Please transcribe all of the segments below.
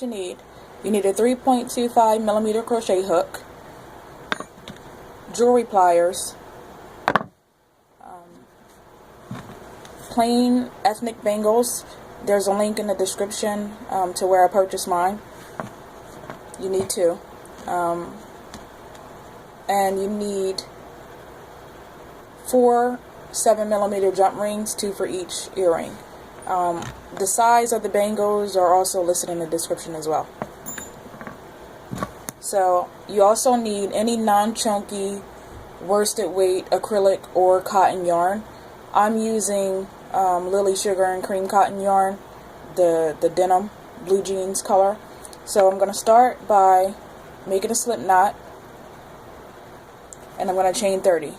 You need a 3.25mm crochet hook, jewelry pliers, plain ethnic bangles. There's a link in the description to where I purchased mine. You need two. And you need 4 7mm jump rings, 2 for each earring. The size of the bangles are also listed in the description as well. So you also need any non-chunky worsted weight acrylic or cotton yarn. I'm using Lily Sugar and Cream cotton yarn, the denim blue jeans color. So I'm going to start by making a slip knot, and I'm going to chain 30.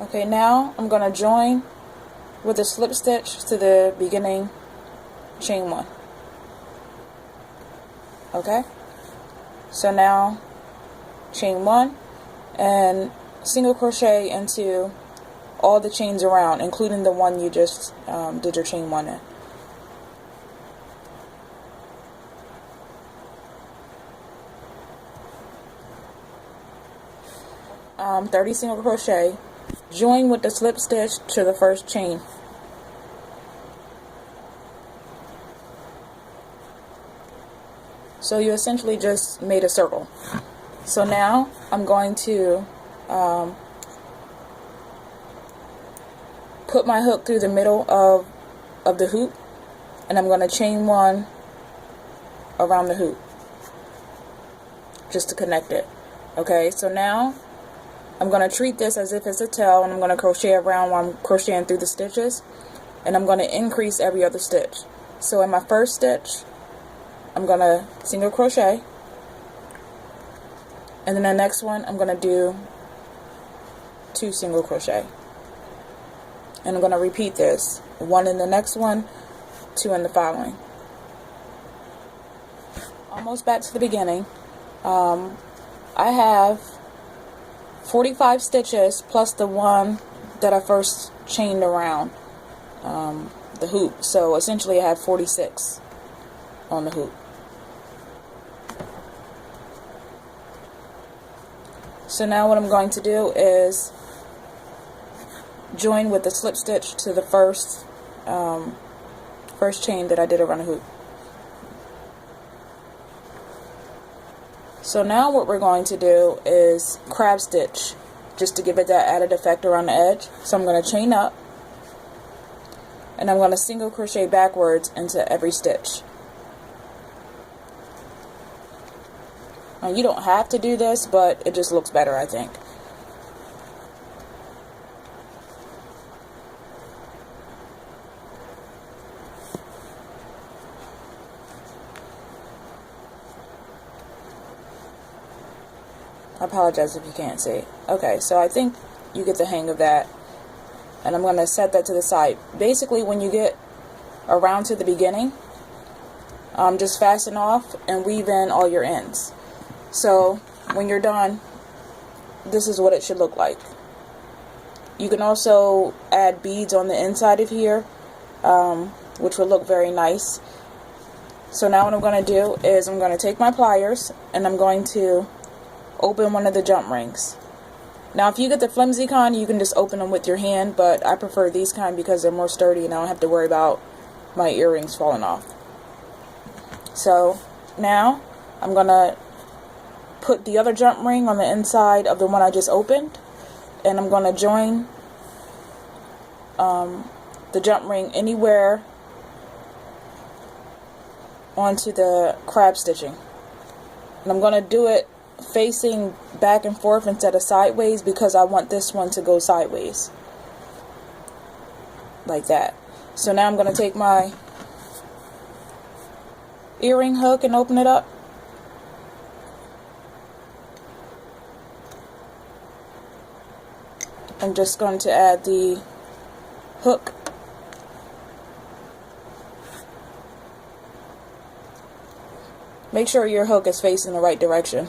Okay, now I'm going to join with a slip stitch to the beginning chain 1. Okay, so now chain 1 and single crochet into all the chains around, including the one you just did your chain 1 in. 30 single crochet, join with the slip stitch to the first chain. So you essentially just made a circle. So now I'm going to put my hook through the middle of the hoop, and I'm going to chain 1 around the hoop just to connect it. Okay, so now I'm going to treat this as if it's a tail, and I'm going to crochet around while I'm crocheting through the stitches, and I'm going to increase every other stitch. So in my first stitch, I'm going to single crochet, and then the next one I'm going to do 2 single crochet, and I'm going to repeat this, 1 in the next one, 2 in the following. Almost back to the beginning. I have 45 stitches plus the one that I first chained around the hoop, so essentially I have 46 on the hoop. So now what I'm going to do is join with the slip stitch to the first chain that I did around the hoop. So now what we're going to do is crab stitch, just to give it that added effect around the edge. So I'm going to chain up, and I'm going to single crochet backwards into every stitch. Now you don't have to do this, but it just looks better, I think. I apologize if you can't see. Okay, so I think you get the hang of that. And I'm going to set that to the side. Basically, when you get around to the beginning, just fasten off and weave in all your ends. So when you're done, this is what it should look like. You can also add beads on the inside of here, which will look very nice. So now what I'm going to do is I'm going to take my pliers and I'm going to open one of the jump rings. Now if you get the flimsy kind, you can just open them with your hand, but I prefer these kind because they're more sturdy and I don't have to worry about my earrings falling off. So now I'm going to put the other jump ring on the inside of the one I just opened, and I'm going to join the jump ring anywhere onto the crab stitching. And I'm going to do it facing back and forth instead of sideways because I want this one to go sideways like that. So now I'm going to take my earring hook and open it up, I'm just going to add the hook. Make sure your hook is facing the right direction.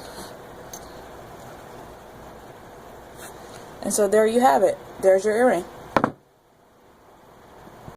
And so there you have it. There's your earring.